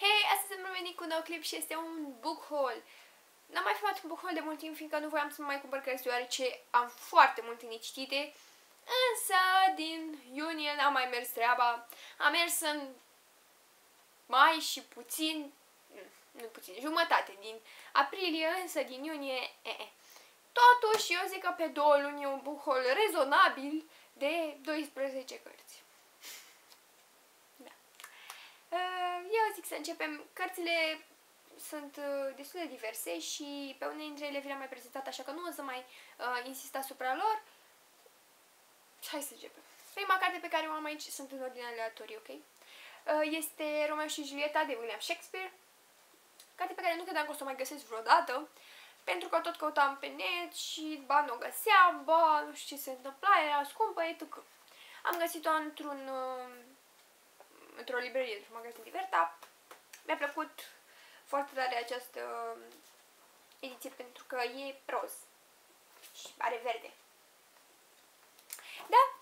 Hei, astăzi am revenit cu un nou clip și este un book haul. N-am mai filmat un book haul de mult timp, fiindcă nu voiam să mai cumpăr cărți, deoarece am foarte multe necitite. Însă, din iunie n-am mai mers treaba. Am mers în mai și jumătate din aprilie, însă din iunie, Totuși, eu zic că pe 2 luni e un book haul rezonabil de 12 cărți. Eu zic să începem. Cărțile sunt destul de diverse și pe unele dintre ele vi le-am mai prezentat, așa că nu o să mai insist asupra lor. Hai să începem. Prima carte pe care o am aici sunt în ordine aleatorie, ok? Este Romeo și Julieta de William Shakespeare. Carte pe care nu credeam că o să o mai găsesc vreodată, pentru că tot căutam pe net și ba nu o găseam, ba nu știu ce se întâmpla, era scumpă, etc. Am găsit-o într-o librărie, într-un magazin Diverta. Mi-a plăcut foarte tare această ediție pentru că e roz și are verde. Da,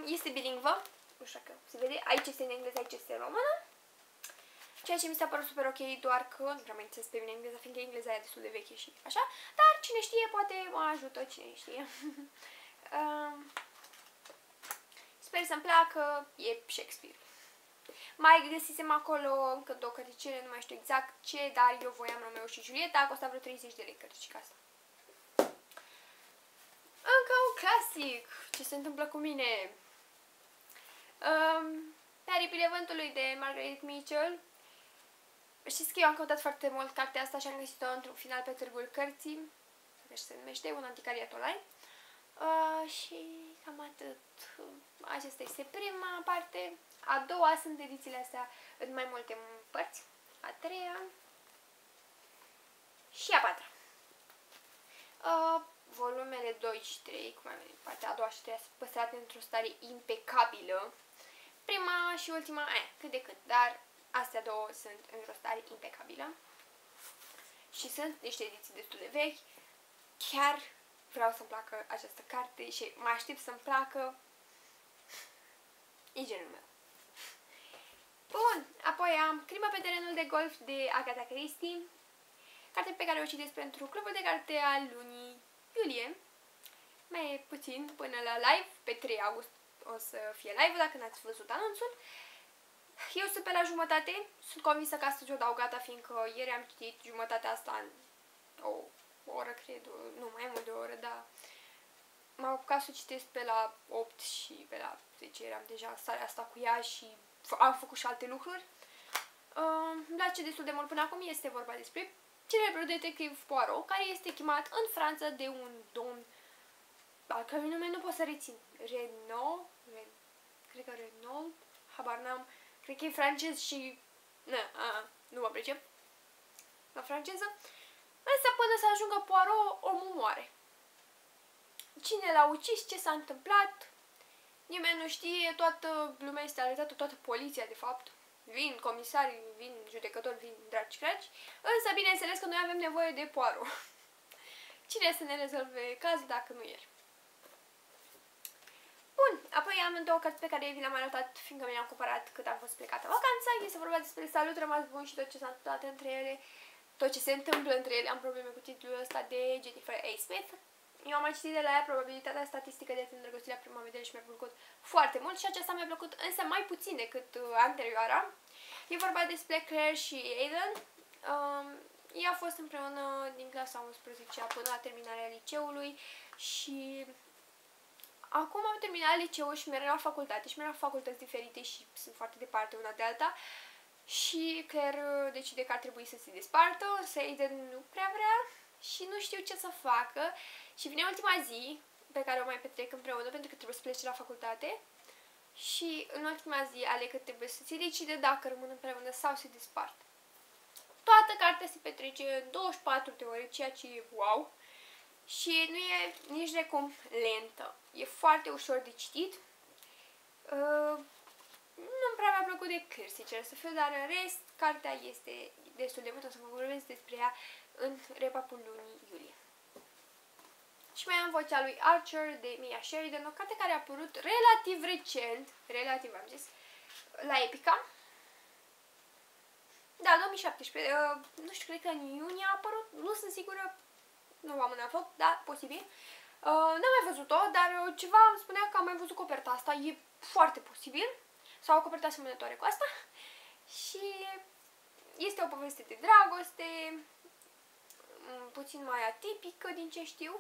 este bilingvă, nu știu că se vede, aici este în engleză, aici este în română. Ceea ce mi s-a părut super ok, doar că nu prea mai înțeles pe mine engleza, fiindcă engleza e destul de veche și așa, dar cine știe, poate mă ajută, cine știe. Sper să-mi placă, e Shakespeare. Mai găsisem acolo încă două cărticele, nu mai știu exact ce, dar eu voiam Romeo și Julieta, costa vreo 30 de lei cărticica asta. Încă un clasic, ce se întâmplă cu mine. Pe aripile vântului de Margaret Mitchell. Știți că eu am căutat foarte mult cartea asta și am găsit-o într-un final pe Târgul Cărții, așa se numește, un anticariat online. Și cam atât. Aceasta este prima parte. A doua sunt edițiile astea în mai multe părți. A treia și a patra. Volumele 2 și 3, cum am venit, partea a doua și 3 sunt păstrate într-o stare impecabilă. Prima și ultima, cât de cât, dar astea două sunt într-o stare impecabilă. Și sunt niște ediții destul de vechi. Chiar vreau să-mi placă această carte și mă aștept să-mi placă. E genul meu. Bun, apoi am Crimă pe terenul de golf de Agatha Christie, carte pe care o citesc pentru clubul de carte al lunii iulie. Mai e puțin până la live, pe 3 august o să fie live-ul, dacă n-ați văzut anunțul. Eu sunt pe la jumătate, sunt convinsă că astăzi o dau gata, fiindcă ieri am citit jumătatea asta în o oră, cred, nu mai mult de o oră, dar m-am apucat să citesc pe la 8 și pe la 10 eram deja în starea asta cu ea și am făcut și alte lucruri. Îmi place destul de mult până acum. Este vorba despre celebrul detectiv Poirot, care este chemat în Franța de un domn al cărui nume nu pot să rețin. Cred că Renault, habar n-am, cred că e francez și nu mă pricep la franceză. Însă până să ajungă Poirot, omul moare. Cine l-a ucis, ce s-a întâmplat, nimeni nu știe, toată lumea este alertată, toată poliția de fapt. Vin comisarii, vin judecători, vin dragi craci, însă bineînțeles că noi avem nevoie de Poirot. Cine să ne rezolve cazul dacă nu el? Bun, apoi am două cărți pe care vi le-am arătat, fiindcă mi le-am cumpărat cât am fost plecată în vacanță. Este vorba despre Salut, rămas bun și tot ce s-a întâmplat între ele, tot ce se întâmplă între ele. Am probleme cu titlul ăsta de Jennifer A. Smith. Eu am mai citit de la ea Probabilitatea statistică de a te îndrăgosti la prima vedere și mi-a plăcut foarte mult și aceasta mi-a plăcut însă mai puțin decât anterioara. E vorba despre Claire și Aidan. Ei au fost împreună din clasa 11-a până la terminarea liceului și acum am terminat liceul și merg la facultate și merg la facultăți diferite și sunt foarte departe una de alta. Și Claire decide că ar trebui să se despartă, însă Aidan nu prea vrea și nu știu ce să facă. Și vine ultima zi pe care o mai petrec împreună, pentru că trebuie să plece la facultate. Și în ultima zi aleg că trebuie să se decide dacă rămân împreună sau se despart. Toată cartea se petrece în 24 de ore, ceea ce e wow. Și nu e nici de cum lentă. E foarte ușor de citit. Nu prea mi-a plăcut de Claire, sincer să fiu, dar în rest, cartea este destul de mult. O să vă vorbesc despre ea în repapul lunii iulie. Și mai am Vocea lui Archer de Mia Sheridan, o carte care a apărut relativ recent, am zis, la Epica. Da, 2017. Nu știu, cred că în iunie a apărut. Nu sunt sigură. Nu v-am înafat, dar posibil. N-am mai văzut-o, dar ceva îmi spunea că am mai văzut coperta asta. E foarte posibil. Sau o copertă asemănătoare cu asta. Și este o poveste de dragoste. Puțin mai atipică din ce știu.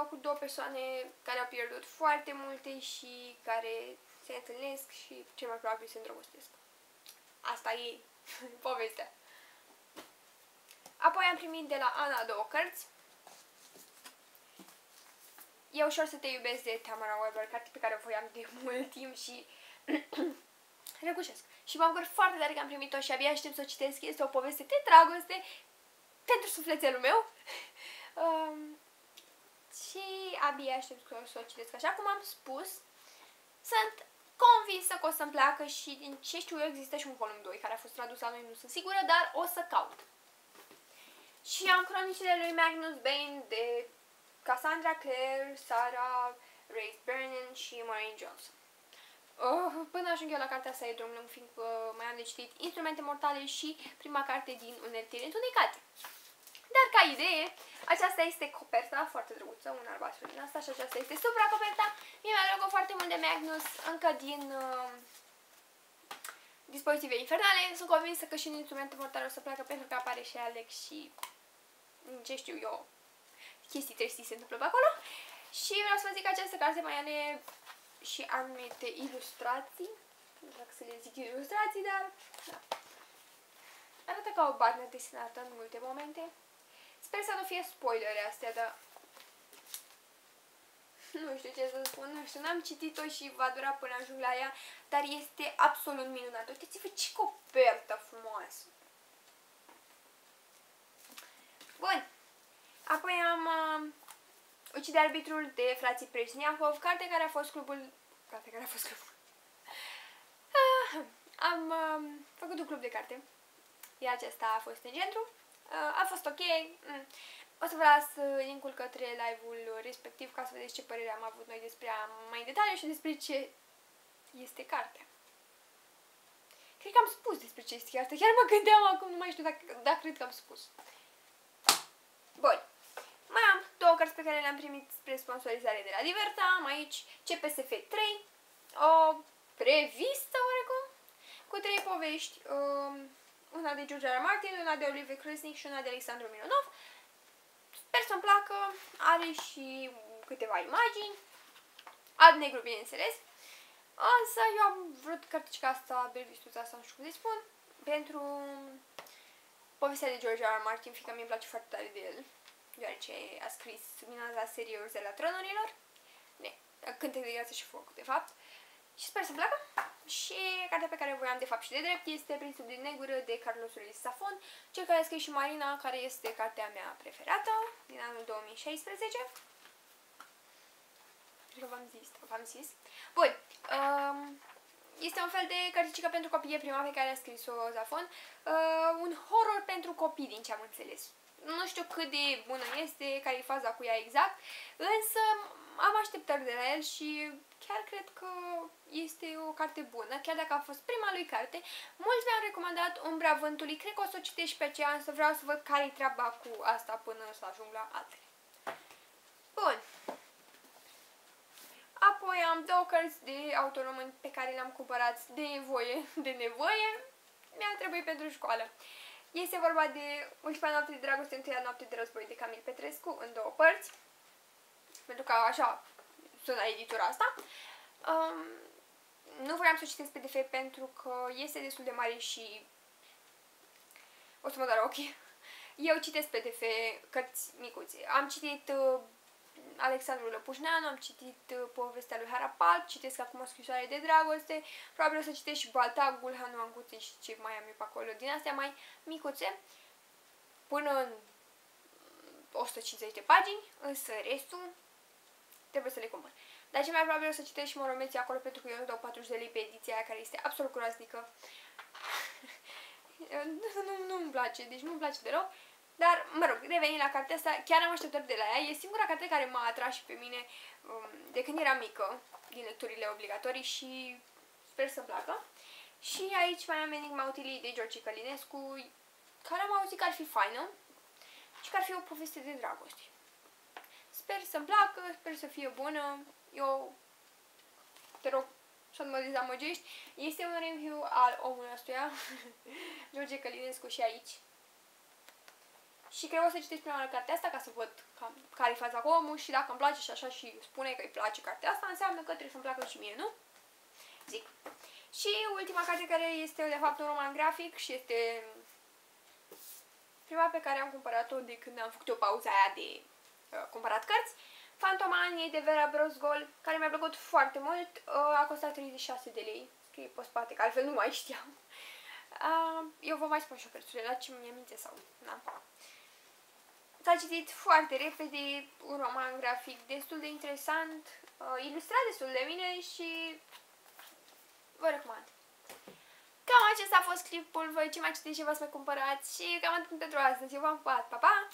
Cu două persoane care au pierdut foarte multe și care se întâlnesc și cel mai probabil se îndrăgostesc. Asta e povestea. Apoi am primit de la Ana două cărți. E ușor să te iubesc de Tamara Weber, carte pe care o voiam de mult timp și reușesc. Și mă bucur foarte tare că am primit-o și abia aștept să o citesc. Este o poveste de dragoste pentru sufletelul meu. Și abia aștept să o citesc. Așa cum am spus, sunt convinsă că o să-mi placă și din ce știu eu există și un volum 2 care a fost tradus la noi, nu sunt sigură, dar o să caut. Și am cronicile lui Magnus Bane de Cassandra Clare, Sarah, Race Brennan și Maureen Johnson. Până ajung eu la cartea asta e drum lung, fiindcă mai am de citit Instrumente Mortale și prima carte din Uneltele Întunecate. Dar ca idee, aceasta este coperta, foarte drăguță, un albastru din asta și aceasta este supracoperta. Mie mi-a plăcut foarte mult de Magnus, încă din Dispozitive Infernale. Sunt convinsă că și în Instrumente Mortale o să placă pentru că apare și Alex și ce știu eu, chestii tristii se întâmplă pe acolo. Și vreau să vă zic că această carte mai are și anumite ilustrații. Nu știu dacă să le zic ilustrații, dar da. Arată ca o barnă desenată în multe momente. Sper să nu fie spoilere astea, dar nu știu ce să spun, nu știu, n-am citit-o și va dura până ajung la ea, dar este absolut minunată. Uitați-vă ce copertă frumoasă! Bun, apoi am Ucide arbitrul de frații Presniakov, carte care a fost clubul... Am făcut un club de carte, iar acesta a fost în centru. A fost ok. O să vă las link-ul către live-ul respectiv ca să vedeți ce părere am avut noi despre ea mai în detaliu și despre ce este cartea. Cred că am spus despre ce este cartea. Chiar mă gândeam acum, nu mai știu dacă cred că am spus. Bun. Mai am două cărți pe care le-am primit spre sponsorizare de la Liberta. Am aici CPSF 3, o revistă oarecum, cu 3 povești. Una de George R. R. Martin, una de Oliver Krasnick și una de Alexandru Mironov. Sper să-mi placă, are și câteva imagini, alb negru bineînțeles, însă eu am vrut cărticica asta, revistuța asta, nu știu cum să spun, pentru povestea de George R. R. Martin, fiindcă mi-e place foarte tare de el, deoarece a scris minunata serie Urzela Tronurilor, Cântec de Gheață și Foc, de fapt. Și sper să placă. Și cartea pe care voiam de fapt și de drept este Prințul din Negură de Carlos Ruiz Zafón, cel care a scris și Marina, care este cartea mea preferată din anul 2016. Cred că v-am zis. Bun. Este un fel de cărticică pentru copii, prima pe care a scris-o Zafón. Un horror pentru copii, din ce am înțeles. Nu știu cât de bună este, care e faza cu ea exact, însă am așteptări de la el și chiar cred că este o carte bună, chiar dacă a fost prima lui carte. Mulți mi-au recomandat Umbra Vântului, cred că o să o citesc și pe aceea, însă vreau să văd care-i treaba cu asta până să ajung la altele. Bun. Apoi am două cărți de autor român pe care le-am cumpărat de nevoie, mi-a trebuit pentru școală. Este vorba de Ultima noapte de dragoste, Întâia noapte de război de Camil Petrescu, în două părți, pentru că așa sună editura asta. Nu vreau să o citesc PDF pentru că este destul de mare și o să mă doară ochii. Eu citesc PDF cărți micuțe. Am citit Alexandru Lăpușneanu, am citit povestea lui Harapal, citesc acum O scrisoare de dragoste, probabil o să citesc și Baltagul, Hanu Ancuțe și ce mai am eu pe acolo, din astea mai micuțe, până în 150 de pagini, însă restul trebuie să le cumpăr. Dar ce mai probabil o să citesc și Moromeții acolo, pentru că eu nu dau 40 de lei pe ediția aia, care este absolut groaznică. Nu-mi place, deci nu-mi place deloc. Dar, mă rog, revenind la cartea asta, chiar am așteptări de la ea. E singura carte care m-a atras și pe mine de când eram mică, din lecturile obligatorii și sper să-mi placă. Și aici mai am Enigma Utilii de George Călinescu, care am auzit că ar fi faină și că ar fi o poveste de dragoste. Sper să-mi placă, sper să fie bună. Eu te rog să nu mă dezamăgești. Este un review al omului ăstuia, George Călinescu, și aici. Și cred că o să citesc prima oară cartea asta ca să văd care-i faza cu omul și dacă îmi place și așa și spune că îi place cartea asta, înseamnă că trebuie să-mi placă și mie, nu? Zic. Și ultima carte, care este de fapt un roman grafic și este prima pe care am cumpărat-o de când am făcut o pauză aia de cumpărat cărți, Fantomanie de Vera Brosgol, care mi-a plăcut foarte mult, a costat 36 de lei, scrie pe spate, că altfel nu mai știam. Eu vă mai spun și prețurile, la ce mi-e minte sau... Da. S-a citit foarte repede, un roman grafic destul de interesant, ilustrat destul de bine și vă recomand. Cam acesta a fost clipul, voi ce mai citiți și v-ați mai cumpărat și cam atât pentru astăzi. Eu v-am pupat, pa, pa!